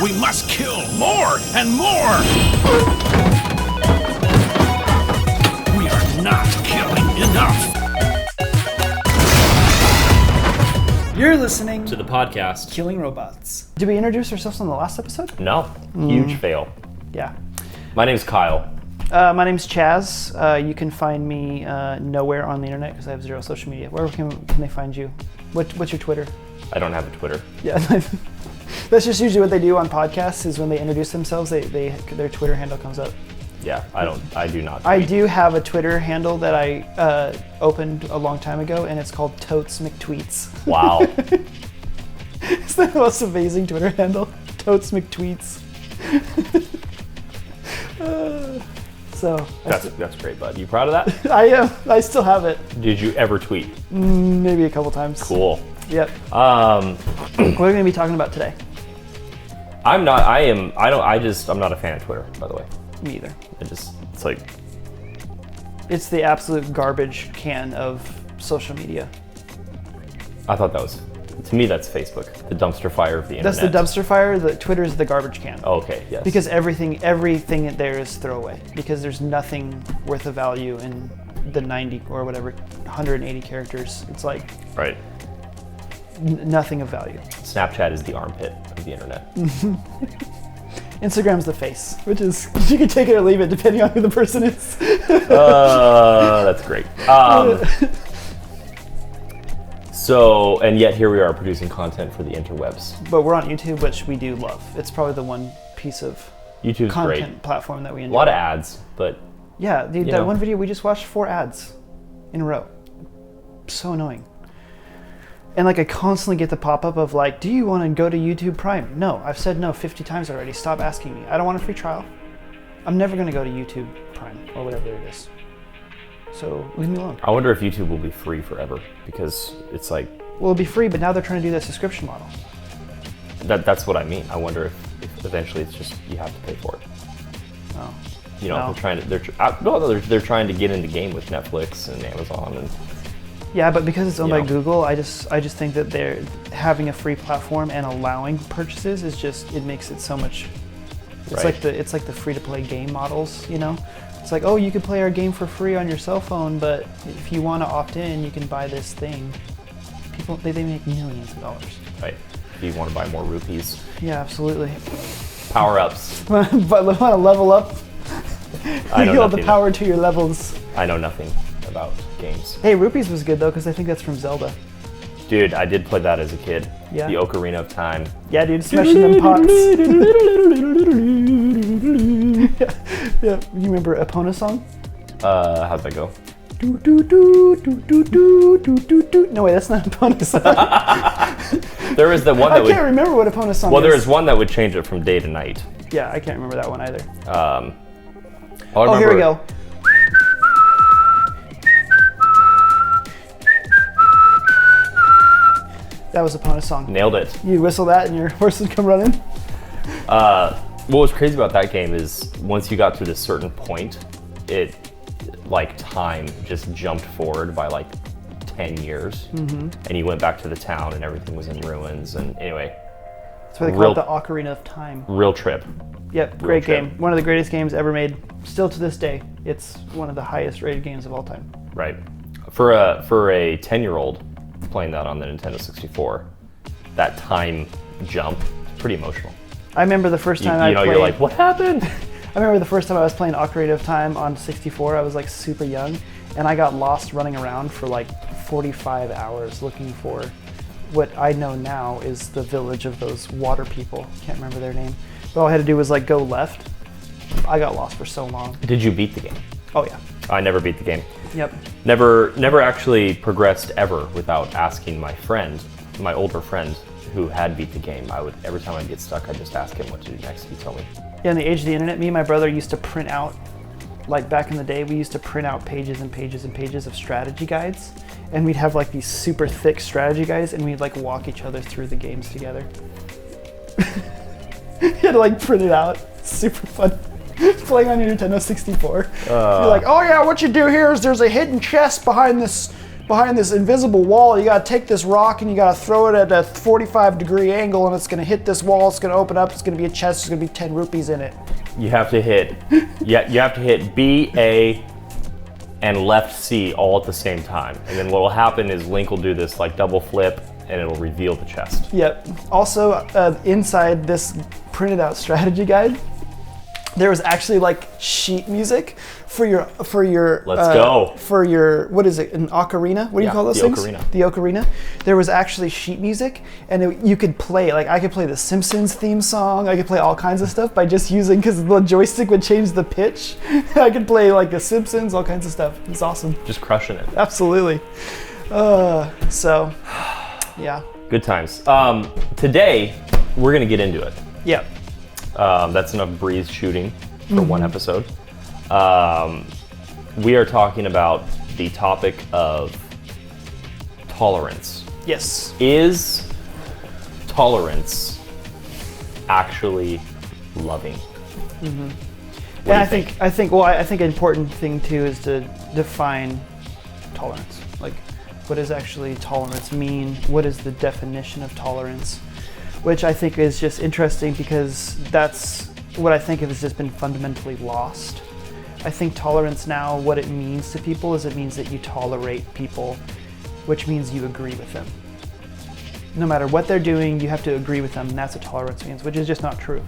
We must kill more and more! We are not killing enough! You're listening to the podcast Killing Robots. Did we introduce ourselves on the last episode? No. Huge fail. Yeah. My name's Kyle. My name's Chaz. You can find me nowhere on the internet because I have zero social media. Where can they find you? What's your Twitter? I don't have a Twitter. Yeah, that's just usually what they do on podcasts. Is when they introduce themselves, their Twitter handle comes up. Yeah, I do not. I do have a Twitter handle that I opened a long time ago, and it's called Totes McTweets. Wow. It's the most amazing Twitter handle, Totes McTweets. So that's great, bud. You proud of that? I am. I still have it. Did you ever tweet? Maybe a couple times. Cool. Yep. What are we going to be talking about today? I'm not a fan of Twitter, by the way. Me either. It's the absolute garbage can of social media. I thought to me that's Facebook, the dumpster fire of the internet. That's the dumpster fire. The Twitter is the garbage can. Oh, okay, yes. Because everything there is throwaway. Because there's nothing worth of value in the 90 or whatever, 180 characters. It's like right. Nothing of value. Snapchat is the armpit of the internet. Instagram's the face, which is, you can take it or leave it depending on who the person is. That's great. So, and yet here we are producing content for the interwebs. But we're on YouTube, which we do love. It's probably the one piece of YouTube's content great. Platform that we enjoy. A lot of ads, but yeah, dude, that one video we just watched 4 ads in a row. So annoying. And I constantly get the pop-up of do you want to go to YouTube Prime? No, I've said no 50 times already. Stop asking me. I don't want a free trial. I'm never going to go to YouTube Prime or whatever it is. So leave me alone. I wonder if YouTube will be free forever because it's well, it'll be free, but now they're trying to do that subscription model. That's what I mean. I wonder if eventually it's just you have to pay for it. Oh. No. They're trying to get in the game with Netflix and Amazon and. Yeah, but because it's owned by Google, I just think that they're having a free platform and allowing purchases it makes it so much. It's right. It's like the free-to-play game models, It's like, oh, you can play our game for free on your cell phone, but if you want to opt in, you can buy this thing. People they make millions of dollars. Right. If you want to buy more rupees. Yeah, absolutely. Power-ups. But want to level up? I know you hold the power to your levels. I know nothing about games. Hey, Rupees was good though, because I think that's from Zelda. Dude, I did play that as a kid. Yeah. The Ocarina of Time. Yeah, dude, smashing them pots. Yeah. You remember Epona song? How'd that go? No, wait, that's not Epona song. There was the one that I can't remember what Epona song is. Well, there was one that would change it from day to night. Yeah, I can't remember that one either. Here we go. That was Epona song. Nailed it. You whistle that and your horses come running? What was crazy about that game is once you got to this certain point, it, time just jumped forward by 10 years. Mm-hmm. And you went back to the town and everything was in ruins. And anyway. That's why they call it the Ocarina of Time. Real trip. Yep, great game. One of the greatest games ever made. Still to this day, it's one of the highest rated games of all time. Right. For a 10-year-old playing that on the Nintendo 64, that time jump, pretty emotional. I remember the first time I played... you're like, what happened? I remember the first time I was playing Ocarina of Time on 64, I was super young, and I got lost running around for 45 hours looking for what I know now is the village of those water people. Can't remember their name. But all I had to do was go left. I got lost for so long. Did you beat the game? Oh yeah. I never beat the game. Yep. Never actually progressed ever without asking my older friend who had beat the game. Every time I'd get stuck, I'd just ask him what to do next. He'd tell me. Yeah, in the age of the internet, me and my brother used to print out, back in the day, we used to print out pages and pages and pages of strategy guides. And we'd have these super thick strategy guides and we'd walk each other through the games together. You had to print it out. Super fun. Playing on your Nintendo 64. You're oh yeah, what you do here is there's a hidden chest behind this behind this invisible wall. You gotta take this rock and you gotta throw it at a 45-degree angle, and it's gonna hit this wall. It's gonna open up. It's gonna be a chest. There's gonna be 10 rupees in it. You have to hit, you have to hit B, A, and left C all at the same time. And then what will happen is Link will do this like double flip, and it'll reveal the chest. Yep. Also, inside this printed out strategy guide, there was actually like sheet music for your Let's go. for your, what is it, an ocarina? What do you call those the things? ocarina. The ocarina. There was actually sheet music, and you could play, like I could play the Simpsons theme song. I could play all kinds of stuff by just using, because the joystick would change the pitch. I could play like the Simpsons, all kinds of stuff. It's awesome. Just crushing it. Absolutely. So, yeah. Good times. Today, we're gonna get into it. Yeah. That's enough breeze shooting for one episode. We are talking about the topic of tolerance. Yes. Is tolerance actually loving? And I I think an important thing too is to define tolerance. Like, what does actually tolerance mean? What is the definition of tolerance? Which I think is just interesting, because that's what I think has just been fundamentally lost. I think tolerance now, what it means to people is it means that you tolerate people, which means you agree with them. No matter what they're doing, you have to agree with them, and that's what tolerance means, which is just not true.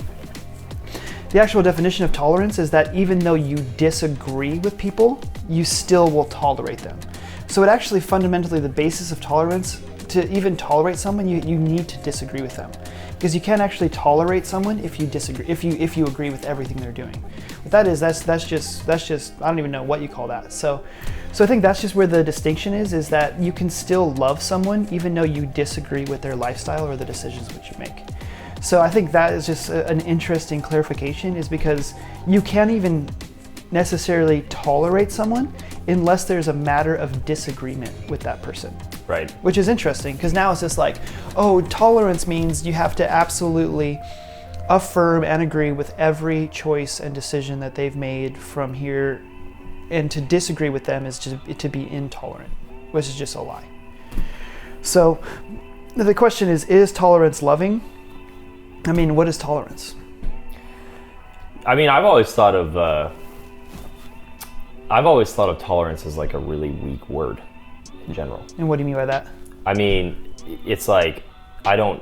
The actual definition of tolerance is that even though you disagree with people, you still will tolerate them. So it actually fundamentally, the basis of tolerance, to even tolerate someone, you need to disagree with them, because you can't actually tolerate someone if you disagree, if you agree with everything they're doing. What that is, that's just I don't even know what you call that. So I think that's just where the distinction is that you can still love someone even though you disagree with their lifestyle or the decisions which you make. So I think that is just an interesting clarification, is because you can't even necessarily tolerate someone unless there's a matter of disagreement with that person. Right. Which is interesting, because now it's just like, oh, tolerance means you have to absolutely affirm and agree with every choice and decision that they've made from here, and to disagree with them is to be intolerant, which is just a lie. So the question is tolerance loving? I mean, what is tolerance? I mean, I've always thought of tolerance as like a really weak word in general. And what do you mean by that? I mean, it's like I don't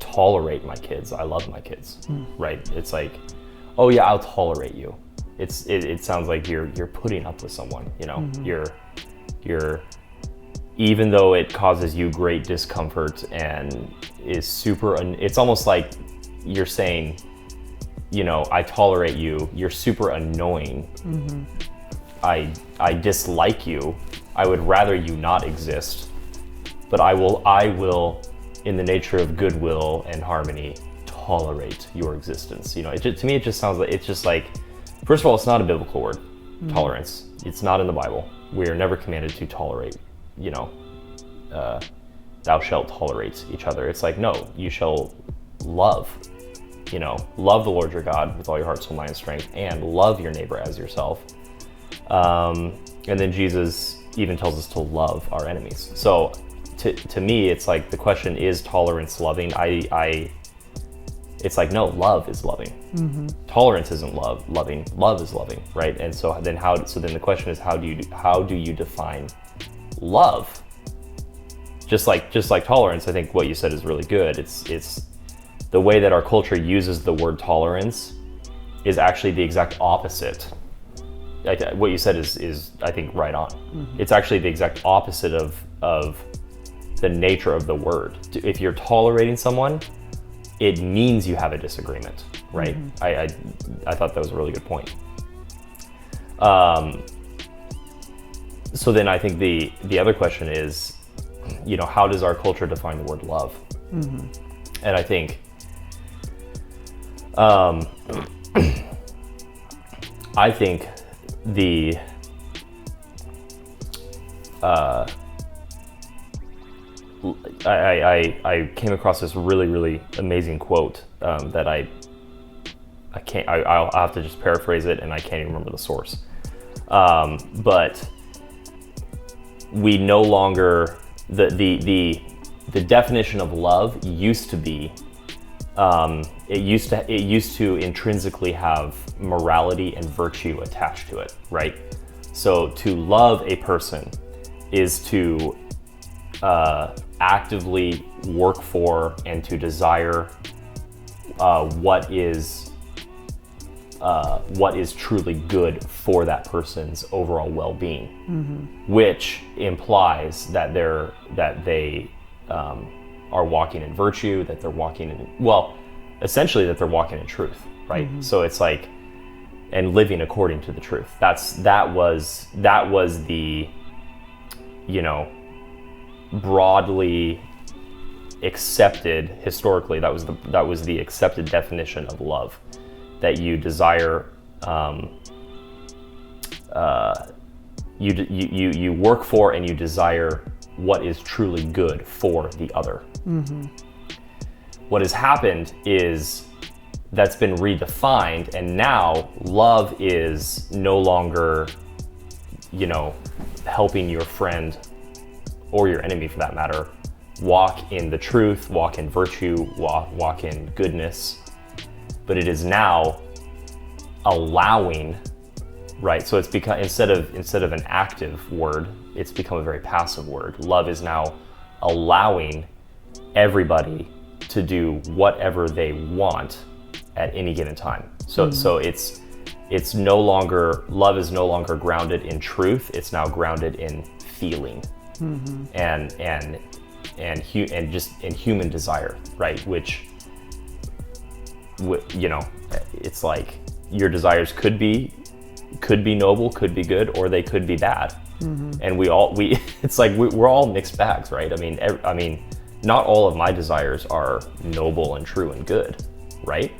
tolerate my kids. I love my kids, right? It's like, oh yeah, I'll tolerate you. It sounds like you're putting up with someone, you know. You're even though it causes you great discomfort and is super. It's almost like you're saying, you know, I tolerate you. You're super annoying. I dislike you. I would rather you not exist, but I will, in the nature of goodwill and harmony, tolerate your existence. You know, to me, it just sounds like, it's just like, first of all, it's not a biblical word, tolerance. It's not in the Bible. We are never commanded to tolerate, you know, thou shalt tolerate each other. It's like, no, you shall love, you know, love the Lord your God with all your heart, soul, mind, and strength, and love your neighbor as yourself. And then Jesus even tells us to love our enemies. So to me, it's like the question is tolerance loving? It's like, no, love is loving. Tolerance isn't loving. Love is loving, right? And so then the question is, how do you define love? Just like tolerance, I think what you said is really good. It's the way that our culture uses the word tolerance is actually the exact opposite. What you said is I think right on. It's actually the exact opposite of the nature of the word. If you're tolerating someone, it means you have a disagreement, right? I thought that was a really good point. So then I think the other question is, you know, how does our culture define the word love? And I think I came across this really, really amazing quote that I'll have to just paraphrase it, and I can't even remember the source. But we no longer the definition of love used to be it used to intrinsically have morality and virtue attached to it, right? So to love a person is to actively work for and to desire what is truly good for that person's overall well-being, which implies that they are walking in virtue, that they're walking in, essentially that they're walking in truth, right? So it's like, and living according to the truth. That was the, broadly accepted historically. That was the accepted definition of love, that you desire, you work for and you desire what is truly good for the other. What has happened is that's been redefined, and now love is no longer, helping your friend or your enemy for that matter walk in the truth, walk in virtue, walk in goodness, but it is now allowing, right? So it's become, instead of an active word, it's become a very passive word. Love is now allowing everybody to do whatever they want at any given time. So it's no longer, love is no longer grounded in truth. It's now grounded in feeling and just in human desire, right? Which, it's like your desires could be noble, could be good, or they could be bad. And it's like we're all mixed bags, right? I mean, not all of my desires are noble and true and good, right?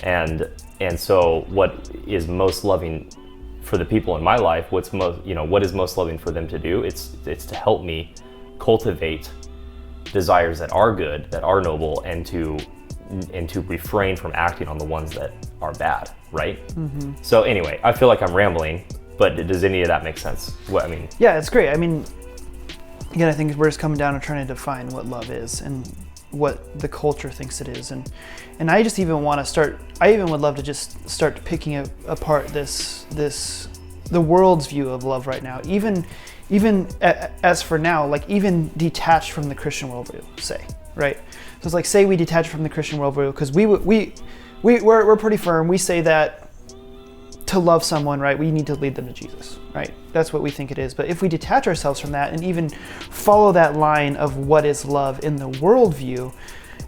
And so what is most loving for the people in my life, what is most loving for them to do? It's to help me cultivate desires that are good, that are noble, and to refrain from acting on the ones that are bad, right? So anyway, I feel like I'm rambling, but does any of that make sense? Yeah, it's great. Again, I think we're just coming down and trying to define what love is and what the culture thinks it is, and I just even want to start. I even would love to just start picking apart the world's view of love right now, even as for now, like even detached from the Christian worldview, say, right? So it's like, say we detach from the Christian worldview, because we're pretty firm. We say that to love someone, right, we need to lead them to Jesus, right? That's what we think it is. But if we detach ourselves from that and even follow that line of what is love in the worldview,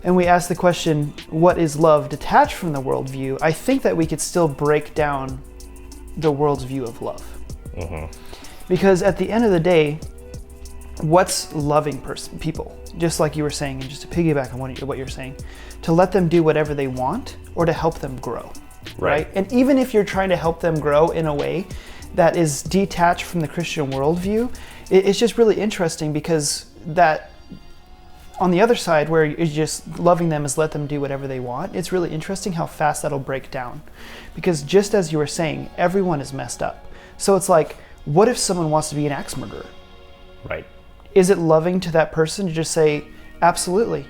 and we ask the question, what is love detached from the worldview, I think that we could still break down the world's view of love. Because at the end of the day, what's loving people? Just like you were saying, and just to piggyback on what you're saying, to let them do whatever they want or to help them grow. Right? And even if you're trying to help them grow in a way that is detached from the Christian worldview, it's just really interesting, because that on the other side, where you're just loving them is let them do whatever they want, it's really interesting how fast that'll break down. Because just as you were saying, everyone is messed up. So it's like, what if someone wants to be an axe murderer? Right. Is it loving to that person to just say, absolutely,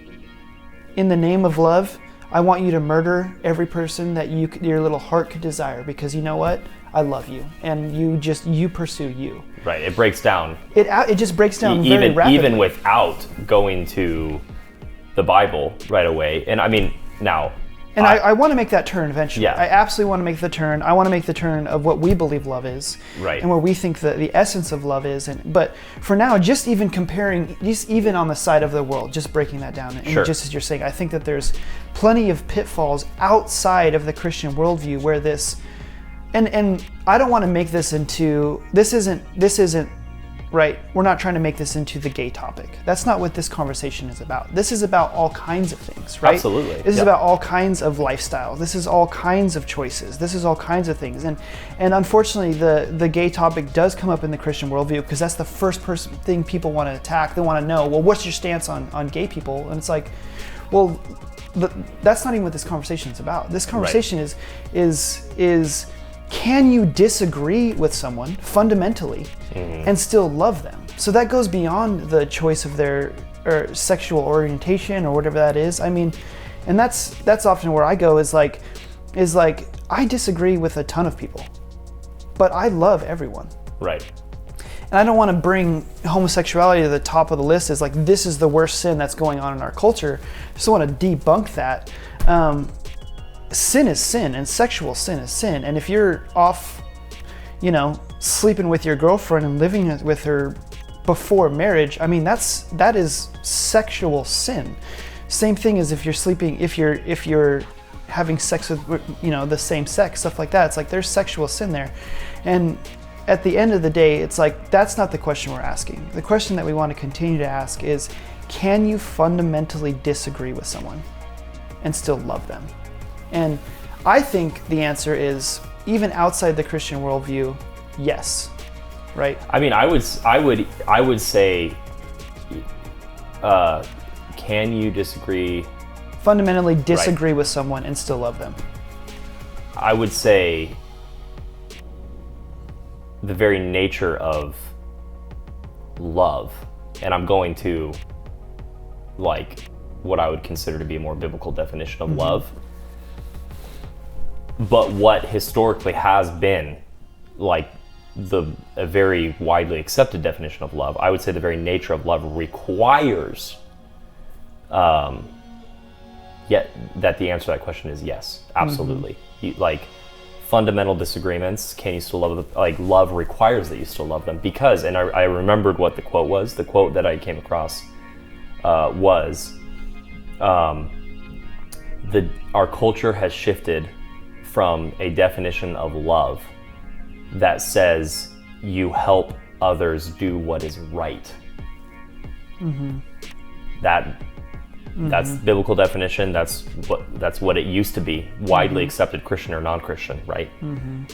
in the name of love, I want you to murder every person that your little heart could desire, because you know what? I love you, and you pursue you. Right. It breaks down. It just breaks down very rapidly. Even without going to the Bible right away. And now. And I want to make that turn eventually. Yeah. I absolutely want to make the turn. I want to make the turn of what we believe love is, right, and where we think the essence of love is. But for now, just even comparing, just even on the side of the world, just breaking that down. And sure. Just as you're saying, I think that there's plenty of pitfalls outside of the Christian worldview where this, and I don't want to make this into, this isn't right. We're not trying to make this into the gay topic. That's not what this conversation is about. This is about all kinds of things, right? Absolutely. This is about all kinds of lifestyle. This is all kinds of choices. This is all kinds of things. And unfortunately, the gay topic does come up in the Christian worldview, because that's the first thing people want to attack. They want to know, well, what's your stance on gay people? And it's like, well, that's not even what this conversation is about. This conversation is can you disagree with someone fundamentally and still love them? so that goes beyond the choice of their or sexual orientation or whatever that is. I mean, and that's often where I go is like I disagree with a ton of people, but I love everyone. Right. And I don't want to bring homosexuality to the top of the list as like, this is the worst sin that's going on in our culture. I just want to debunk that. Sin is sin, and sexual sin is sin. And if you're off, sleeping with your girlfriend and living with her before marriage, I mean, that is sexual sin. Same thing as if you're having sex with, the same sex, stuff like that. It's like there's sexual sin there. And at the end of the day, it's like, that's not the question we're asking. The question that we want to continue to ask is, can you fundamentally disagree with someone and still love them? And I think the answer is, even outside the Christian worldview, yes, right? I mean, I would say, can you disagree? Fundamentally disagree with someone and still love them. I would say the very nature of love, and I'm going to like what I would consider to be a more biblical definition of love, but what historically has been like a very widely accepted definition of love, I would say the very nature of love requires yet that the answer to that question is yes, absolutely. Fundamental disagreements, can you still love them? Like, love requires that you still love them, because, and I remembered what the quote was. The quote that I came across was, our culture has shifted from a definition of love that says you help others do what is right. That's the biblical definition. That's what it used to be, widely accepted, Christian or non-Christian, right?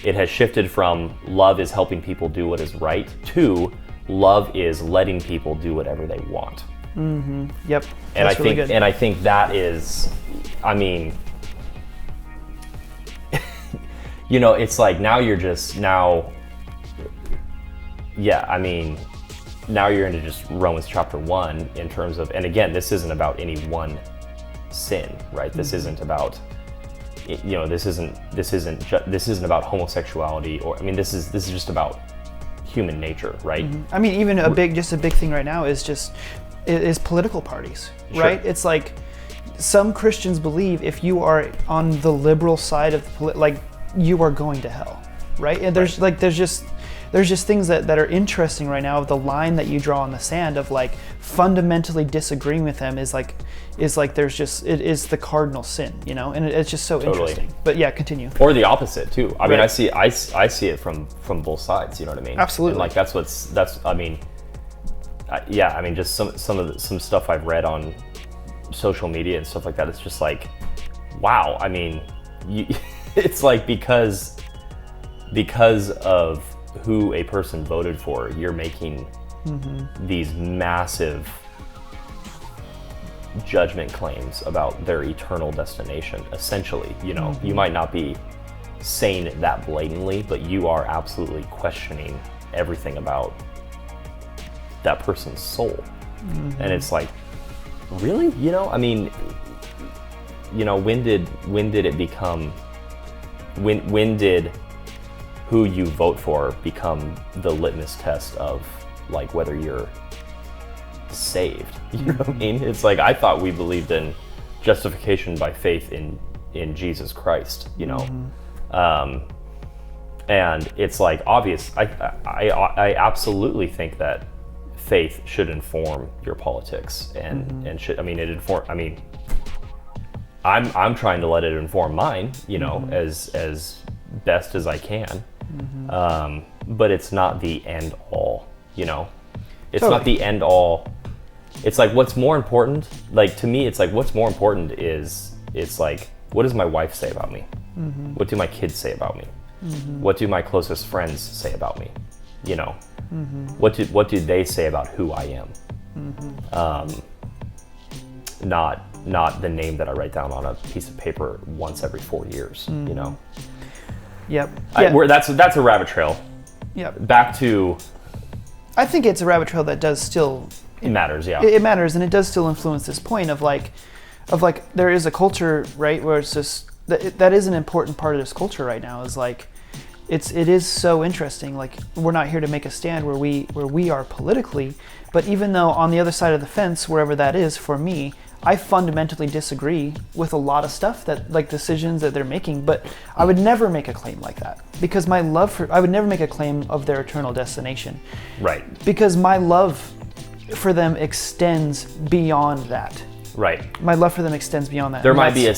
It has shifted from love is helping people do what is right to love is letting people do whatever they want. Yep. And That's really good. And I think that is, I mean, it's like now you're into just Romans chapter 1 in terms of, and again, this isn't about any one sin, right? This isn't about, this isn't about homosexuality, or, I mean, this is just about human nature, right? I mean, even a big thing right now is political parties, right? Sure. It's like some Christians believe if you are on the liberal side of you are going to hell, right? And there's just things that are interesting right now of the line that you draw in the sand of like fundamentally disagreeing with them is like it is the cardinal sin, and it's just so interesting. But yeah, continue. Or the opposite too. I mean, I see it from both sides. You know what I mean? Absolutely. And just some stuff I've read on social media and stuff like that. It's just like, wow. I mean, it's like because of who a person voted for, you're making these massive judgment claims about their eternal destination, essentially. You might not be saying it that blatantly, but you are absolutely questioning everything about that person's soul. And it's like, really? I mean, when did it become, when did who you vote for become the litmus test of like whether you're saved? You know what I mean? It's like, I thought we believed in justification by faith in Jesus Christ, and it's like obvious. I absolutely think that faith should inform your politics, and should, I mean, it inform. I mean, I'm trying to let it inform mine, as best as I can. But it's not the end all, It's not the end all. It's like, what's more important, like, to me, it's like, what's more important is, it's like, what does my wife say about me? What do my kids say about me? What do my closest friends say about me? What do they say about who I am? Not the name that I write down on a piece of paper once every 4 years, Yep. That's a rabbit trail. Yep. Back to I think it's a rabbit trail that does still. It matters, yeah. It matters, and it does still influence this point of like there is a culture, right, where it's just that is an important part of this culture right now. Is like it is so interesting. Like we're not here to make a stand where we are politically, but even though on the other side of the fence, wherever that is, for me, I fundamentally disagree with a lot of stuff that like decisions that they're making, but I would never make a claim like that because I would never make a claim of their eternal destination. Right. Because my love for them extends beyond that. Right. My love for them extends beyond that. There might even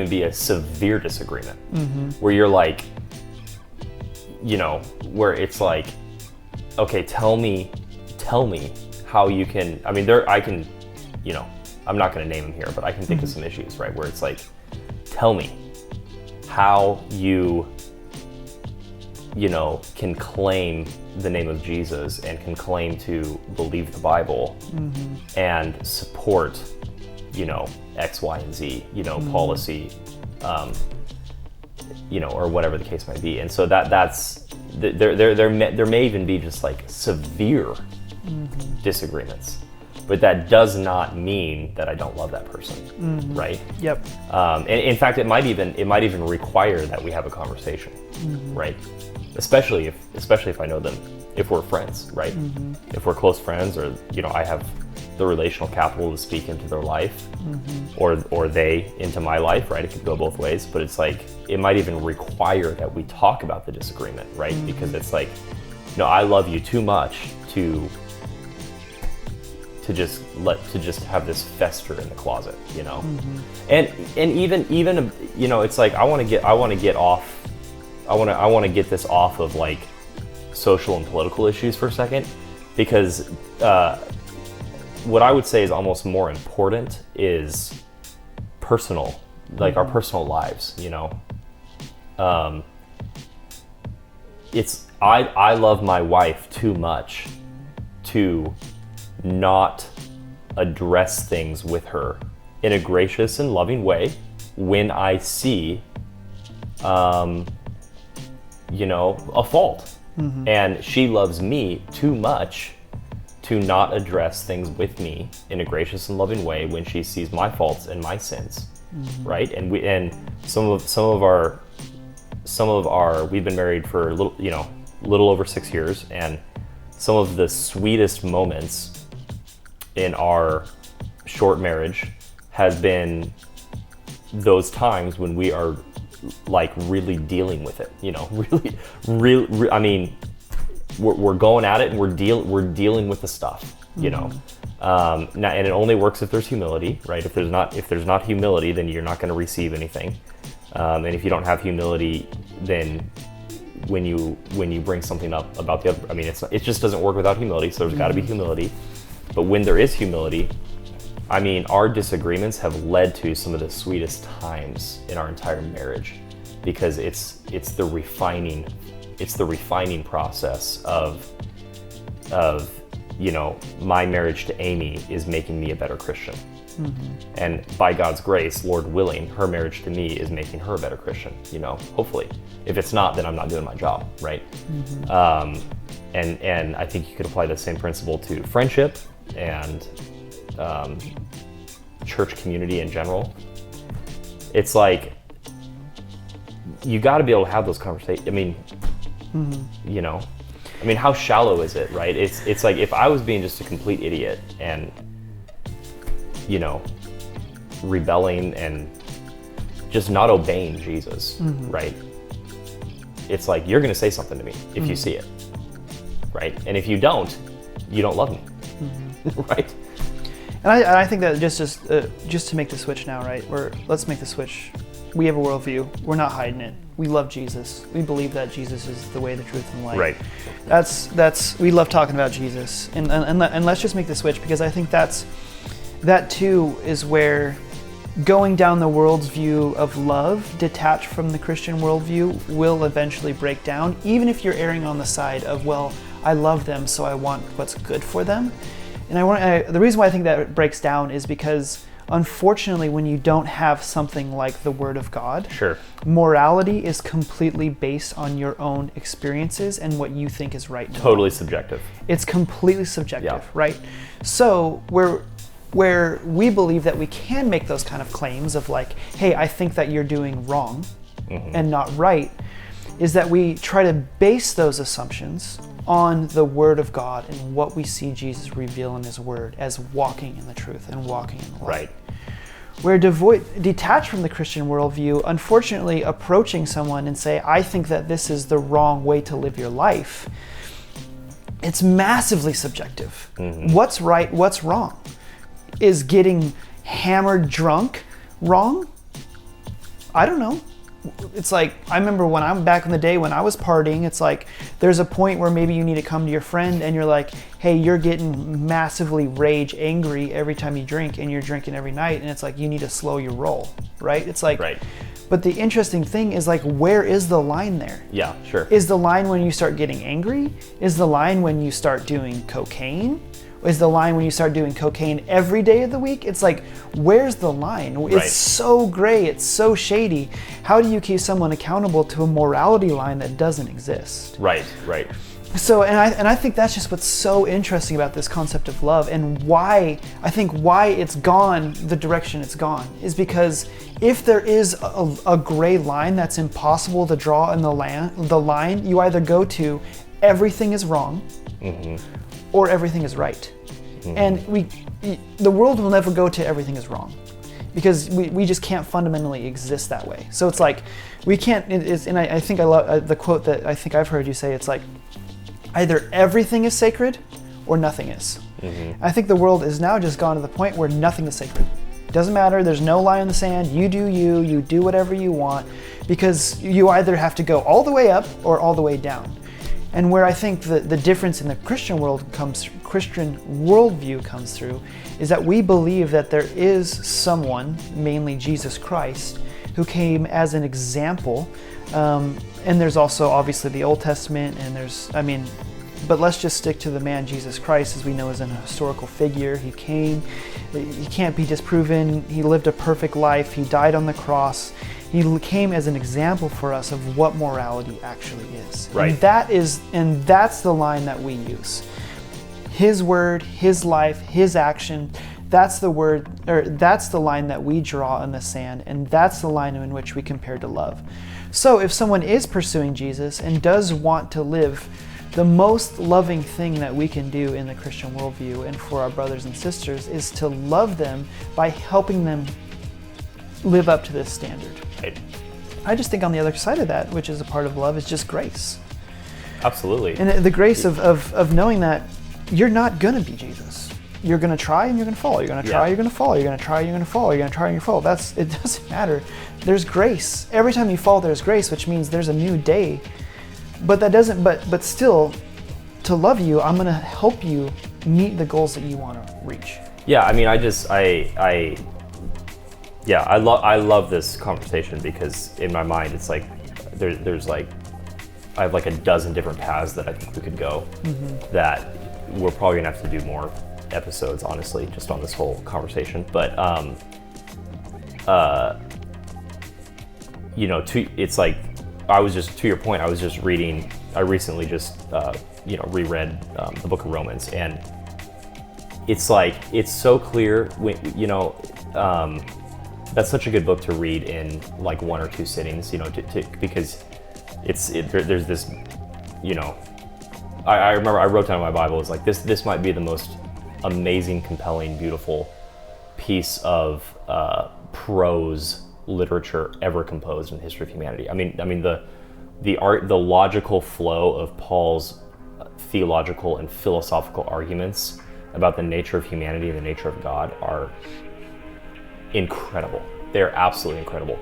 be a severe disagreement where you're like, where it's like, okay, tell me how you can, I mean, I'm not going to name them here, but I can think of some issues, right? Where it's like, tell me how you can claim the name of Jesus and can claim to believe the Bible and support, X, Y, and Z, policy, or whatever the case might be. And so there may even be just like severe disagreements, but that does not mean that I don't love that person, right? Yep. And in fact, it might even require that we have a conversation, right? Especially if I know them, if we're friends, right? If we're close friends, or I have the relational capital to speak into their life, or they into my life, right? It could go both ways, but it's like it might even require that we talk about the disagreement, right? Because it's like, I love you too much to just have this fester in the closet, and even it's like I want to get this off of like social and political issues for a second, because what I would say is almost more important is personal, like our personal lives, it's I love my wife too much to not address things with her in a gracious and loving way when I see a fault. And she loves me too much to not address things with me in a gracious and loving way when she sees my faults and my sins, right? And some of our we've been married for a little over 6 years, and some of the sweetest moments in our short marriage has been those times when we are like really dealing with it, really, I mean, we're going at it and we're dealing with the stuff, now, and it only works if there's humility, right? If there's not humility, then you're not going to receive anything, and if you don't have humility, then when you bring something up about the other, I mean, it just doesn't work without humility. So there's got to be humility. But when there is humility, I mean, our disagreements have led to some of the sweetest times in our entire marriage, because it's the refining process of my marriage to Amy is making me a better Christian. And by God's grace, Lord willing, her marriage to me is making her a better Christian, hopefully. If it's not, then I'm not doing my job, right? And I think you could apply the same principle to friendship and church community in general. It's like, you got to be able to have those conversations. I mean, how shallow is it, right? It's like, if I was being just a complete idiot and rebelling and just not obeying Jesus, right? It's like, you're going to say something to me if you see it, right? And if you don't love me, right? And I think that just to make the switch now, right? Let's make the switch. We have a worldview. We're not hiding it. We love Jesus. We believe that Jesus is the way, the truth, and the life. Right. That's we love talking about Jesus, and let's just make the switch, because I think that too is where going down the world's view of love, detached from the Christian worldview, will eventually break down, even if you're erring on the side of, well, I love them, so I want what's good for them. And the reason why I think that it breaks down is because unfortunately, when you don't have something like the Word of God, Sure. morality is completely based on your own experiences and what you think is right. Totally subjective. It's completely subjective, Yeah. right? So where we believe that we can make those kind of claims of like, hey, I think that you're doing wrong and not right, is that we try to base those assumptions on the Word of God and what we see Jesus reveal in His Word as walking in the truth and walking in the light. Right. We're detached from the Christian worldview, unfortunately approaching someone and say, I think that this is the wrong way to live your life. It's massively subjective. What's right, what's wrong? Is getting hammered drunk wrong? I don't know. It's like, I remember when I'm back in the day when I was partying, it's like there's a point where maybe you need to come to your friend and you're like, hey, you're getting massively rage angry every time you drink and you're drinking every night, and it's like you need to slow your roll, right? It's like, Right. But the interesting thing is like, where is the line there? Yeah, sure. Is the line when you start getting angry? Is the line when you start doing cocaine? Is the line when you start doing cocaine every day of the week? It's like, where's the line? It's Right. so gray, it's so shady. How do you keep someone accountable to a morality line that doesn't exist? Right. So, and I think that's just what's so interesting about this concept of love, and why it's gone the direction it's gone is because if there is a gray line that's impossible to draw in the line, you either go to everything is wrong or everything is right. And the world will never go to everything is wrong, because we just can't fundamentally exist that way. So it's like, we can't, and I think I love the quote that I think I've heard you say, it's like, either everything is sacred or nothing is. I think the world is now just gone to the point where nothing is sacred. Doesn't matter, there's no line in the sand, you do whatever you want, because you either have to go all the way up or all the way down. And where I think the difference in the Christian worldview comes through is that we believe that there is someone, mainly Jesus Christ, who came as an example. And there's also obviously the Old Testament, and but let's just stick to the man Jesus Christ, as we know as an historical figure. He came, he can't be disproven, he lived a perfect life, he died on the cross. He came as an example for us of what morality actually is. Right. And that's the line that we use. His word, his life, his action, that's the line that we draw in the sand, and that's the line in which we compare to love. So if someone is pursuing Jesus and does want to live, the most loving thing that we can do in the Christian worldview and for our brothers and sisters is to love them by helping them live up to this standard. Right. I just think on the other side of that, which is a part of love, is just grace. Absolutely. And the grace of knowing that you're not going to be Jesus. You're going to try and you're going to fall. You're going to try, you're going to fall. You're going to try, you're going to fall. You're going to try and you fall. It doesn't matter. There's grace. Every time you fall, there's grace, which means there's a new day. But that doesn't, but still, to love you, I'm going to help you meet the goals that you want to reach. Yeah, I mean, I love this conversation, because in my mind it's like there's like, I have like a dozen different paths that I think we could go, that we're probably gonna have to do more episodes, honestly, just on this whole conversation. But it's like, to your point, I recently just reread the book of Romans, and it's like, it's so clear when, that's such a good book to read in like one or two sittings, because there's this, I remember I wrote down in my Bible, it's like, this might be the most amazing, compelling, beautiful piece of prose literature ever composed in the history of humanity. I mean the logical flow of Paul's theological and philosophical arguments about the nature of humanity and the nature of God are incredible. They're absolutely incredible.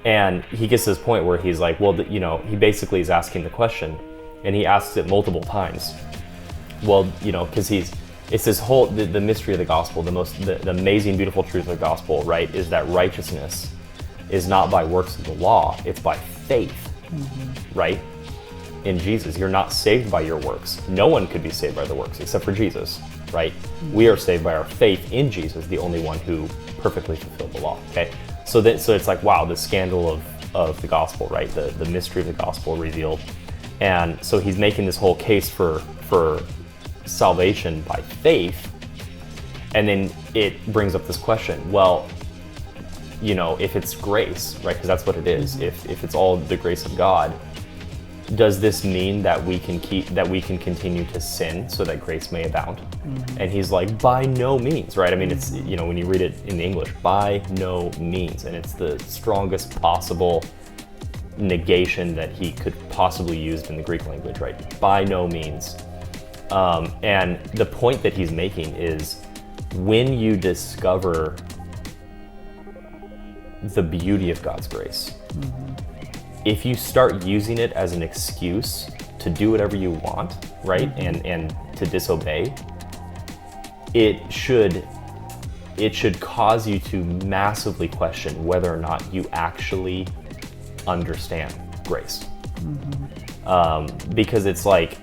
And he gets to this point where he's like, well, he basically is asking the question, and he asks it multiple times. Well, because it's this whole, the mystery of the gospel, the amazing, beautiful truth of the gospel, right, is that righteousness is not by works of the law, it's by faith, right? In Jesus. You're not saved by your works. No one could be saved by the works except for Jesus. right? We are saved by our faith in Jesus, the only one who perfectly fulfilled the law, okay? So it's like, wow, the scandal of the gospel, right? The mystery of the gospel revealed. And so he's making this whole case for salvation by faith. And then it brings up this question, well, you know, if it's grace, right? Because that's what it is. If it's all the grace of God, does this mean that we can continue to sin so that grace may abound? And he's like, by no means, right? I mean, it's, you know, when you read it in the English, by no means, and it's the strongest possible negation that he could possibly use in the Greek language, right? By no means. And the point that he's making is, when you discover the beauty of God's grace, if you start using it as an excuse to do whatever you want, right, and to disobey, it should cause you to massively question whether or not you actually understand grace. Because it's like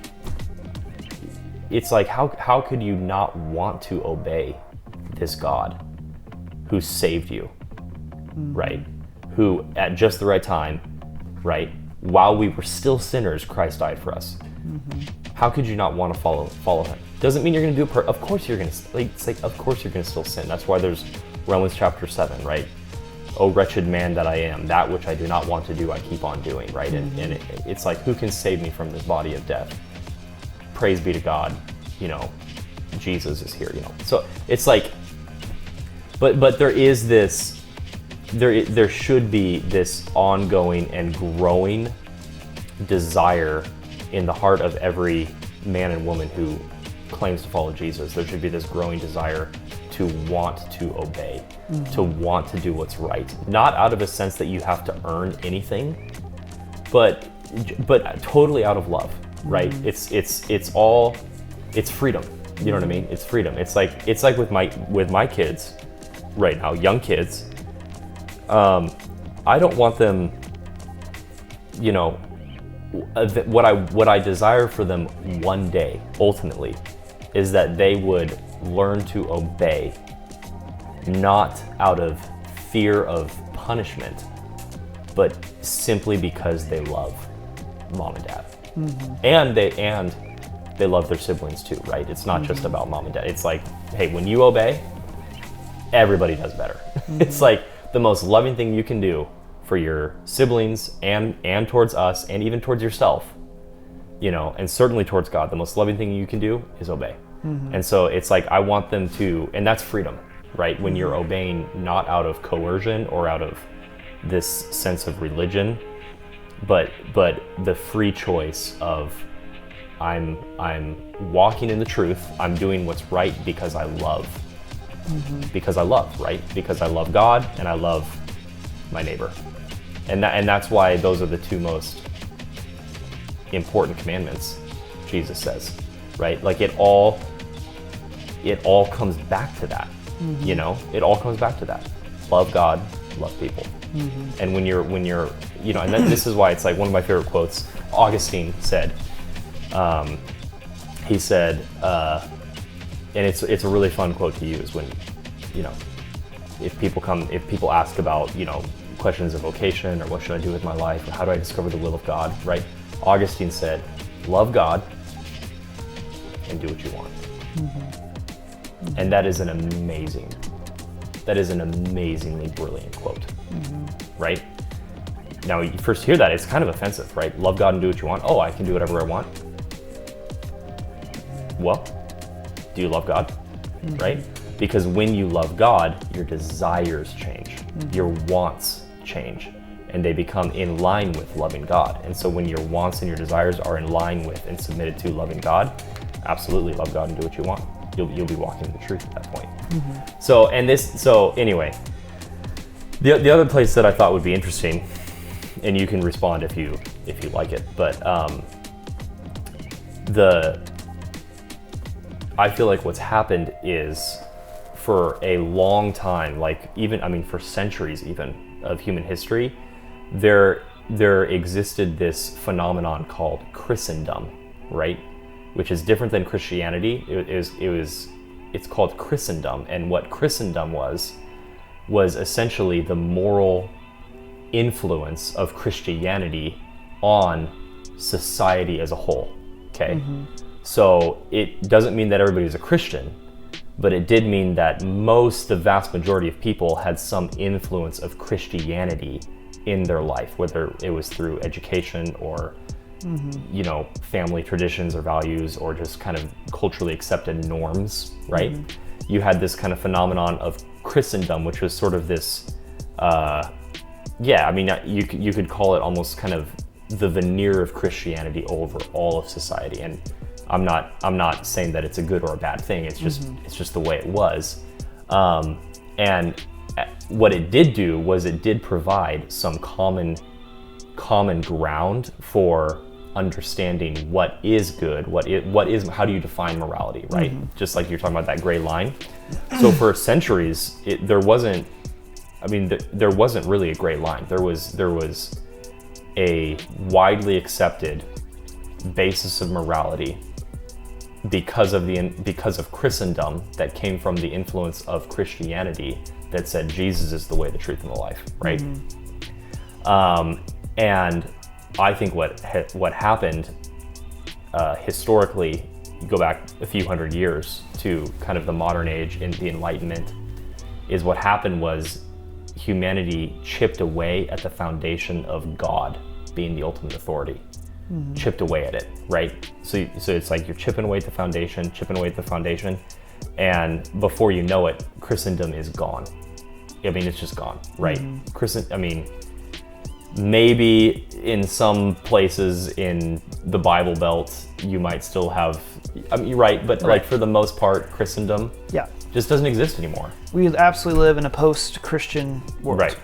how could you not want to obey this God who saved you, right? Who at just the right time, right, while we were still sinners, Christ died for us. How could you not want to follow him? Doesn't mean you're going to do it. Of course you're going to, of course you're going to still sin. That's why there's Romans chapter 7, right? Oh, wretched man that I am, that which I do not want to do, I keep on doing, right? And it's like, who can save me from this body of death? Praise be to God, you know, Jesus is here, you know. So it's like, but there is this, there should be this ongoing and growing desire in the heart of every man and woman who claims to follow Jesus. There should be this growing desire to want to obey, to want to do what's right. Not out of a sense that you have to earn anything, but totally out of love, right? It's freedom. You know what I mean? It's freedom. It's like with my kids right now, young kids. I don't want them, you know, what I desire for them one day, ultimately, is that they would learn to obey, not out of fear of punishment, but simply because they love mom and dad. And they love their siblings too, right? It's not just about mom and dad. It's like, hey, when you obey, everybody does better. It's like the most loving thing you can do for your siblings and towards us and even towards yourself, you know, and certainly towards God, the most loving thing you can do is obey. And so it's like, I want them to, and that's freedom, right? When you're obeying not out of coercion or out of this sense of religion, but the free choice of I'm walking in the truth, I'm doing what's right because I love. Because I love, right? Because I love God and I love my neighbor. And that's why those are the two most important commandments, Jesus says, right? Like it all comes back to that, you know? It all comes back to that. Love God, love people. And when you're, you know, and this is why it's like one of my favorite quotes, Augustine said, he said, and it's a really fun quote to use when, you know, if people ask about, you know, questions of vocation or what should I do with my life or how do I discover the will of God, right? Augustine said, love God and do what you want. And that is an amazingly brilliant quote, right? Now, you first hear that, it's kind of offensive, right? Love God and do what you want. Oh, I can do whatever I want. Well, do you love God, right? Because when you love God, your desires change, your wants change, and they become in line with loving God. And so when your wants and your desires are in line with and submitted to loving God, absolutely love God and do what you want. You'll be walking in the truth at that point. So anyway, the other place that I thought would be interesting, and you can respond if you like it, but I feel like what's happened is, for a long time, like even, I mean, for centuries even of human history, there existed this phenomenon called Christendom, right? Which is different than Christianity. It was it's called Christendom. And what Christendom was essentially the moral influence of Christianity on society as a whole. Okay. So it doesn't mean that everybody's a Christian, but it did mean that the vast majority of people had some influence of Christianity in their life, whether it was through education or you know, family traditions or values, or just kind of culturally accepted norms, right? You had this kind of phenomenon of Christendom, which was sort of this, yeah, I mean, you could call it almost kind of the veneer of Christianity over all of society. And I'm not saying that it's a good or a bad thing. It's just the way it was. And what it did do was it did provide some common ground for understanding what is good, what is, how do you define morality, right? Just like you're talking about that gray line. So for centuries, there wasn't really a gray line. There was a widely accepted basis of morality because of Christendom that came from the influence of Christianity that said Jesus is the way, the truth, and the life, right? And I think what happened historically, you go back a few hundred years to kind of the modern age in the Enlightenment, is what happened was humanity chipped away at the foundation of God being the ultimate authority. Chipped away at it, right? So it's like you're chipping away at the foundation, and before you know it, Christendom is gone. I mean, it's just gone, right? I mean, maybe in some places in the Bible Belt, you might still have, I mean, you're right, but like for the most part, Christendom just doesn't exist anymore. We absolutely live in a post-Christian world. Right.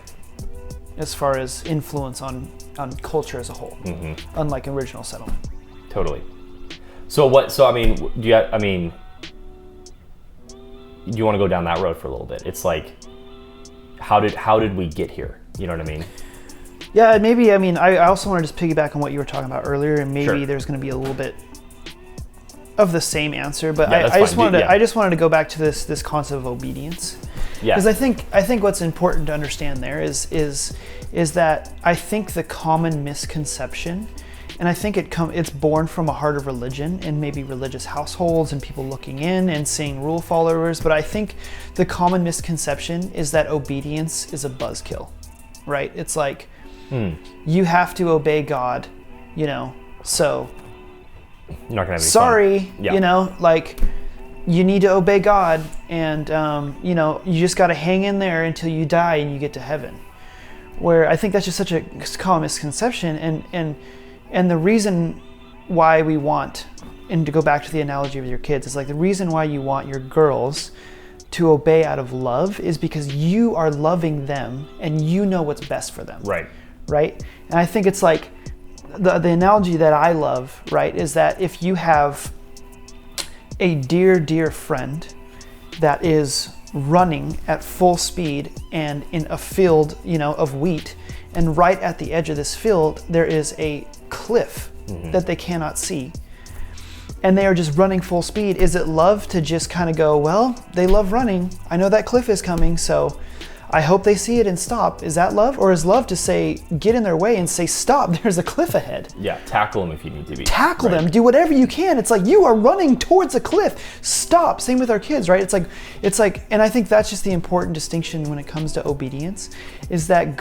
As far as influence on culture as a whole, unlike original settlement. Totally. So I mean, do you want to go down that road for a little bit? It's like, how did we get here? You know what I mean? Yeah, maybe, I mean, I also want to just piggyback on what you were talking about earlier, and maybe there's going to be a little bit of the same answer, but I just wanted to go back to this concept of obedience. Yeah. Because I think what's important to understand there is that I think the common misconception, and I think it's born from a heart of religion and maybe religious households and people looking in and seeing rule followers, but I think the common misconception is that obedience is a buzzkill, right? It's like, you have to obey God, you know, so you're not gonna have any sorry, fun. Yeah. You know, like, you need to obey God, and you know, you just got to hang in there until you die and you get to heaven. Where I think that's just such a common misconception, and the reason why we want, and to go back to the analogy with your kids, is like the reason why you want your girls to obey out of love is because you are loving them and you know what's best for them. Right? And I think it's like the analogy that I love, right, is that if you have a dear friend that is running at full speed and in a field, you know, of wheat, and right at the edge of this field there is a cliff that they cannot see, and they are just running full speed, is it love to just kind of go, well, they love running, I know that cliff is coming, so I hope they see it and stop? Is that love? Or is love to say, get in their way and say, stop, there's a cliff ahead? Yeah, tackle them if you need to be. Tackle them, do whatever you can. It's like, you are running towards a cliff. Stop. Same with our kids, right? It's like, and I think that's just the important distinction when it comes to obedience, is that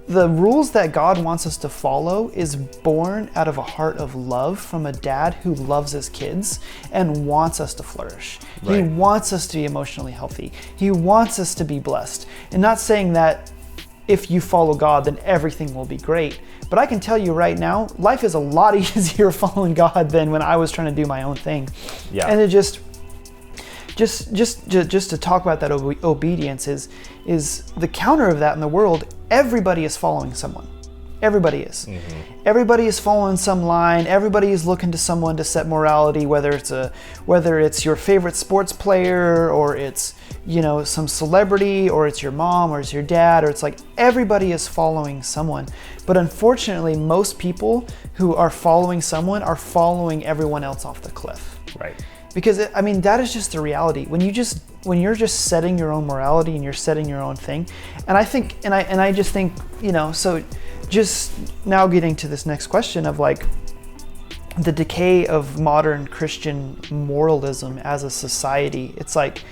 the rules that God wants us to follow is born out of a heart of love from a dad who loves his kids and wants us to flourish. He wants us to be emotionally healthy. He wants us to be blessed. And not saying that if you follow God, then everything will be great. But I can tell you right now, life is a lot easier following God than when I was trying to do my own thing. Yeah. And it just to talk about that obedience is the counter of that in the world. Everybody is following someone. Everybody is. Everybody is following some line. Everybody is looking to someone to set morality, whether it's your favorite sports player, or it's, you know, some celebrity, or it's your mom, or it's your dad, or it's like everybody is following someone. But unfortunately, most people who are following someone are following everyone else off the cliff. Right. because I mean, that is just the reality. When you're just setting your own morality and you're setting your own thing, and I think, and I just think, you know, so just now getting to this next question of like the decay of modern Christian moralism as a society. It's like,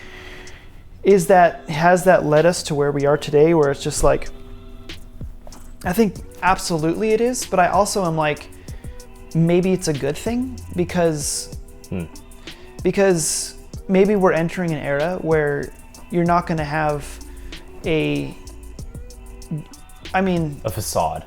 has that led us to where we are today, where it's just like, I think absolutely it is, but I also am like, maybe it's a good thing because maybe we're entering an era where you're not going to have a facade.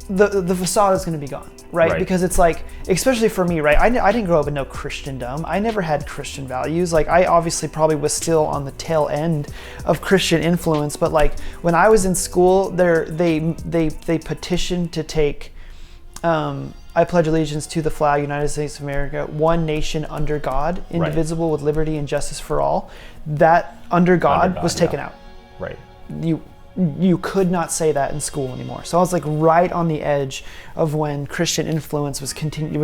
The facade is going to be gone, right? Because it's like, especially for me, right? I didn't grow up in no Christendom. I never had Christian values. Like, I obviously probably was still on the tail end of Christian influence, but like when I was in school, they petitioned to take I pledge allegiance to the flag, United States of America, one nation under God, indivisible with liberty and justice for all. That under God was taken out. Right. You could not say that in school anymore. So I was like right on the edge of when Christian influence was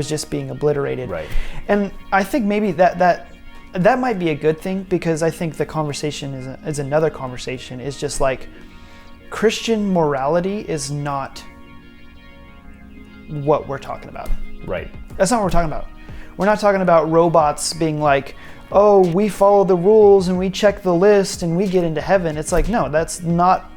just being obliterated. Right. And I think maybe that might be a good thing, because I think the conversation is another conversation. Is just like, Christian morality is not what we're talking about. Right. That's not what we're talking about. We're not talking about robots being like, oh, we follow the rules and we check the list and we get into heaven. It's like, no, that's not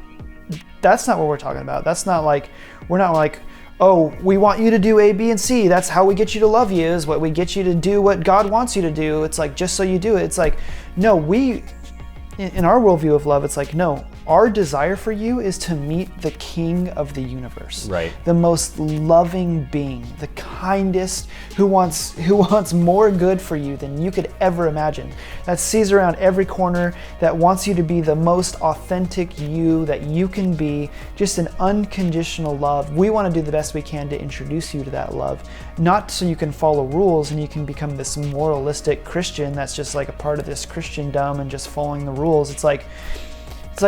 what we're talking about. That's not like, we're not like, oh, we want you to do A, B, and C. That's how we get you to love you, is what we get you to do what God wants you to do. It's like, just so you do it. It's like, no, in our worldview of love, it's like, no, our desire for you is to meet the King of the universe. Right. The most loving being, the kindest, who wants more good for you than you could ever imagine. That sees around every corner, that wants you to be the most authentic you that you can be, just an unconditional love. We want to do the best we can to introduce you to that love, not so you can follow rules and you can become this moralistic Christian that's just like a part of this Christendom and just following the rules. It's like,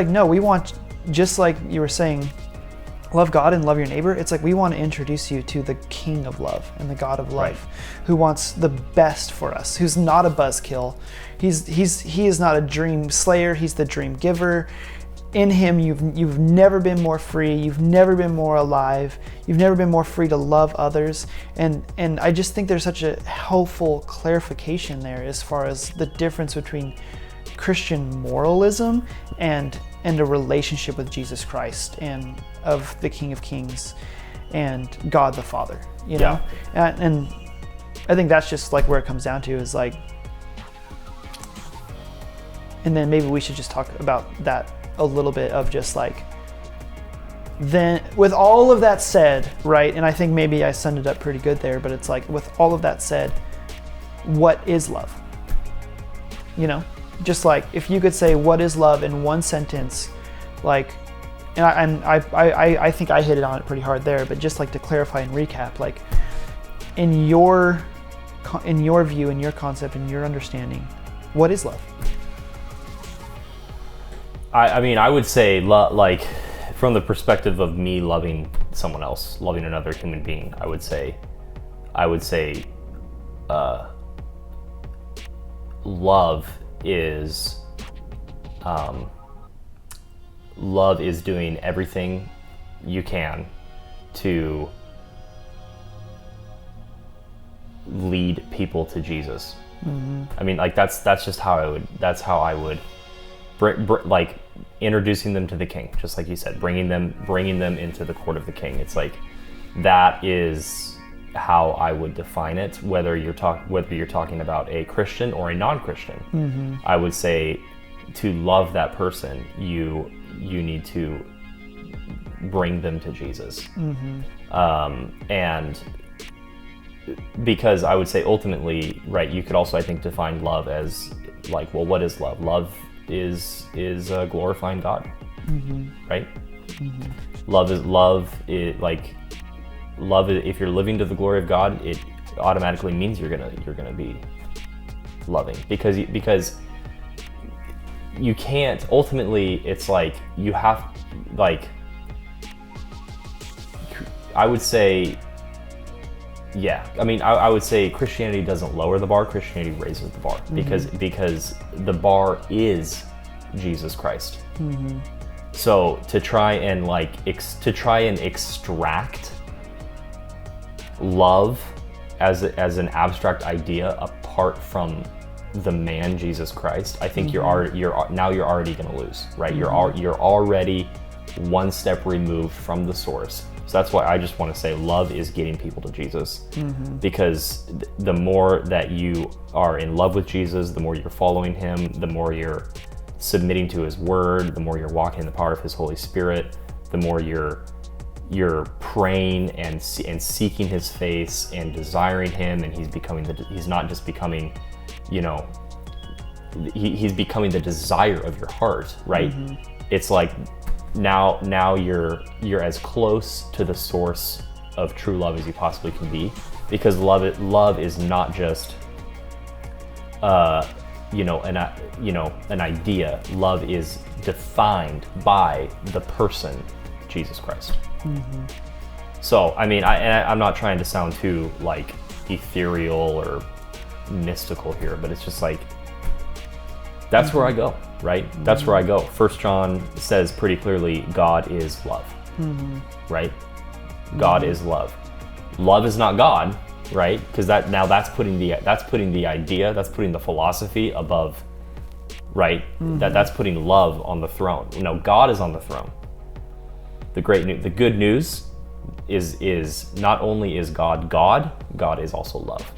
no, we want, just like you were saying, love God and love your neighbor. It's like, we want to introduce you to the King of love and the God of life, who wants the best for us, who's not a buzzkill. He is not a dream slayer. He's the dream giver. In him, you've never been more free. You've never been more alive. You've never been more free to love others. And I just think there's such a helpful clarification there as far as the difference between Christian moralism and a relationship with Jesus Christ and of the King of Kings and God the Father, you know? And I think that's just like where it comes down to, is like, and then maybe we should just talk about that a little bit, of just like, then with all of that said, right? And I think maybe I summed it up pretty good there, but it's like, with all of that said, what is love? You know? Just like, if you could say what is love in one sentence, like, and I think I hit it on it pretty hard there, but just like to clarify and recap, like, in your view, in your concept, in your understanding, what is love? I mean, I would say, like, from the perspective of me loving someone else, loving another human being, I would say, love is doing everything you can to lead people to Jesus. Mm-hmm. I mean, like, that's just how I would like, introducing them to the King, just like you said, bringing them into the court of the King. It's like, that is how I would define it, whether you're talking about a Christian or a non-Christian. Mm-hmm. I would say, to love that person, you need to bring them to Jesus. Mm-hmm. And because I would say, ultimately, right, you could also, I think, define love as like, well, what is love? Love is glorifying God. Mm-hmm. Right? Mm-hmm. Love is like, if you're living to the glory of God, it automatically means you're gonna be loving, because you can't, ultimately, it's like, you have, like, I would say, Yeah, I mean, I would say Christianity doesn't lower the bar. Christianity raises the bar because the bar is Jesus Christ. So to try and extract love as an abstract idea apart from the man Jesus Christ, I think you're already going to lose, right? You're already one step removed from the source. So that's why I just want to say love is getting people to Jesus, because the more that you are in love with Jesus, the more you're following him, the more you're submitting to his word, the more you're walking in the power of his Holy Spirit, the more you're praying and seeking his face and desiring him, and he's not just becoming, he's becoming the desire of your heart, right? It's like now you're as close to the source of true love as you possibly can be, because love is not just an idea. Love is defined by the person Jesus Christ. So I mean, I'm not trying to sound too like ethereal or mystical here, but it's just like that's where I go, right? That's where I go. 1 John says pretty clearly, God is love, right? God is love. Love is not God, right? Because that's putting the idea, that's putting the philosophy above, right? That's putting love on the throne. No, God is on the throne. The good news is not only is God God, God is also love.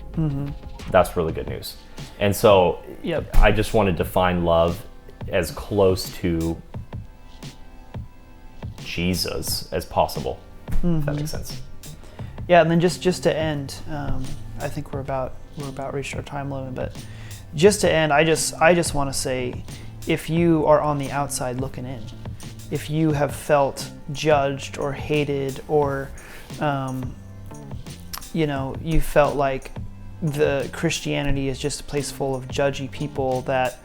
That's really good news. And so I just want to define love as close to Jesus as possible, if that makes sense. Yeah, and then just to end, I think we're about reached our time limit, but just to end, I just want to say, if you are on the outside looking in, if you have felt judged or hated, or you felt like the Christianity is just a place full of judgy people that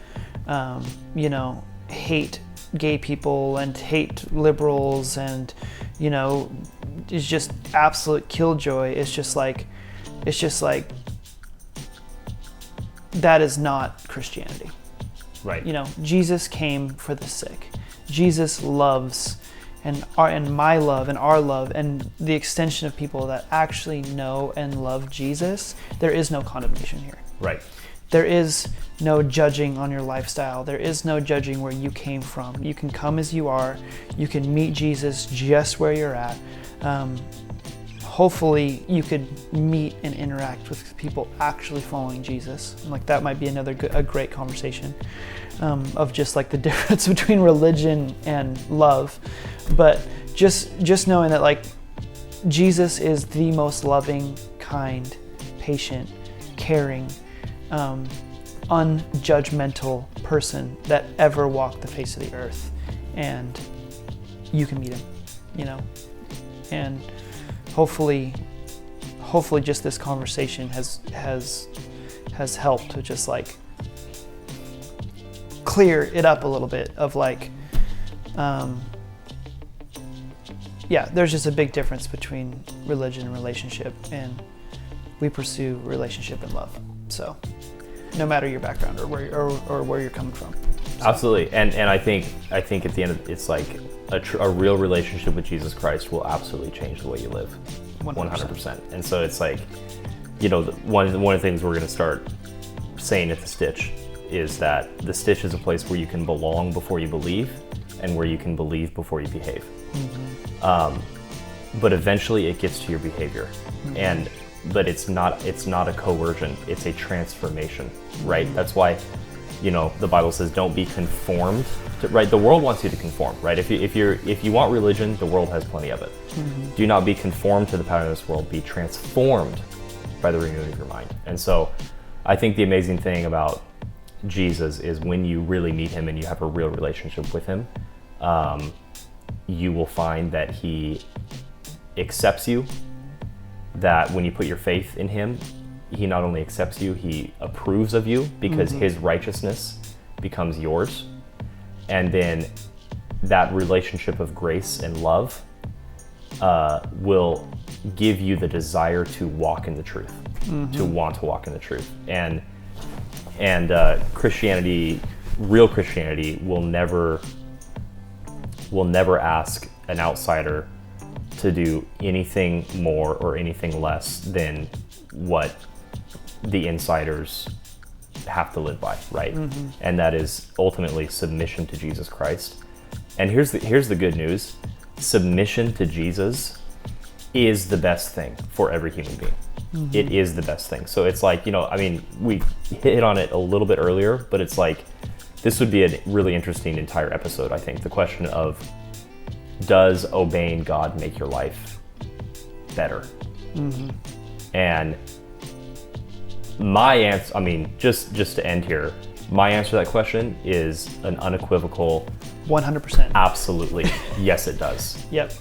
hate gay people and hate liberals, and is just absolute killjoy. It's just like that is not Christianity. Right. Jesus came for the sick. Jesus loves, and my love and our love and the extension of people that actually know and love Jesus, there is no condemnation here. Right. There is no judging on your lifestyle. There is no judging where you came from. You can come as you are. You can meet Jesus just where you're at. Hopefully you could meet and interact with people actually following Jesus. And like that might be a great conversation of just like the difference between religion and love. But just knowing that like Jesus is the most loving, kind, patient, caring, unjudgmental person that ever walked the face of the earth, and you can meet him, and hopefully just this conversation has helped to just like clear it up a little bit of like there's just a big difference between religion and relationship, and we pursue relationship and love. So no matter your background or where you're coming from. So. Absolutely. And I think at the end of it's like a real relationship with Jesus Christ will absolutely change the way you live. 100%. And so it's like, one of the things we're going to start saying at the Stitch is that the Stitch is a place where you can belong before you believe, and where you can believe before you behave. But eventually it gets to your behavior. But it's not a coercion, it's a transformation, right? That's why, the Bible says don't be conformed to, right? The world wants you to conform, right? If you want religion, the world has plenty of it. Do not be conformed to the pattern of this world, be transformed by the renewing of your mind. And so I think the amazing thing about Jesus is when you really meet him and you have a real relationship with him, you will find that he accepts you, that when you put your faith in him, he not only accepts you, he approves of you, because his righteousness becomes yours. And then that relationship of grace and love will give you the desire to walk in the truth, to want to walk in the truth. And Christianity, real Christianity, will never ask an outsider to do anything more or anything less than what the insiders have to live by, right? And that is ultimately submission to Jesus Christ. And here's the good news. Submission to Jesus is the best thing for every human being. It is the best thing. So it's like, I mean, we hit on it a little bit earlier, but it's like, this would be a really interesting entire episode, I think. The question of, does obeying God make your life better? And my answer, I mean, just to end here, my answer to that question is an unequivocal 100%. Absolutely. Yes, it does. Yep.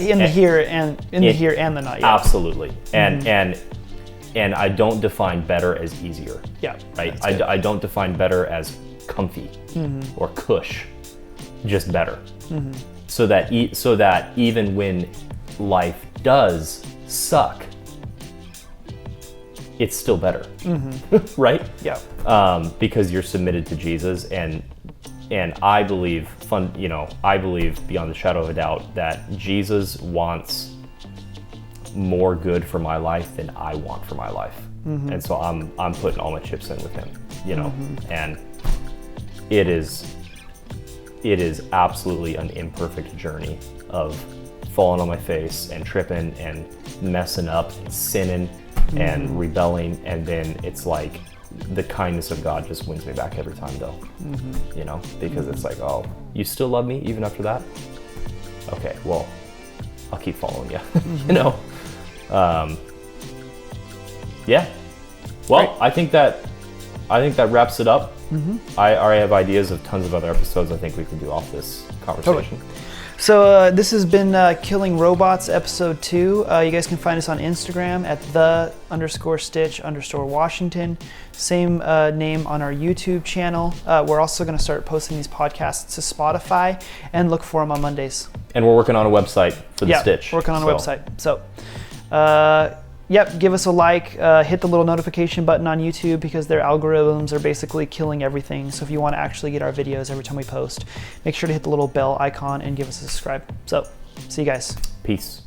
In the here and the not yet. Absolutely. And I don't define better as easier. Yeah. Right. I don't define better as comfy or cush, just better. So that even when life does suck, it's still better, right? Yeah. Because you're submitted to Jesus, and I believe, I believe beyond the shadow of a doubt that Jesus wants more good for my life than I want for my life, and so I'm putting all my chips in with him, and it is absolutely an imperfect journey of falling on my face and tripping and messing up and sinning and rebelling, and then it's like the kindness of God just wins me back every time though. Because it's like, oh, you still love me even after that? Okay, well, I'll keep following you. Yeah. Well, Great. I think that wraps it up. I already have ideas of tons of other episodes I think we can do off this conversation. Totally. So this has been Killing Robots episode 2. You guys can find us on Instagram at _Stitch_Washington. Same name on our YouTube channel. We're also going to start posting these podcasts to Spotify, and look for them on Mondays. And we're working on a website for the Stitch. Working on a website. So, give us a like, hit the little notification button on YouTube, because their algorithms are basically killing everything. So if you want to actually get our videos every time we post, make sure to hit the little bell icon and give us a subscribe. So, see you guys. Peace.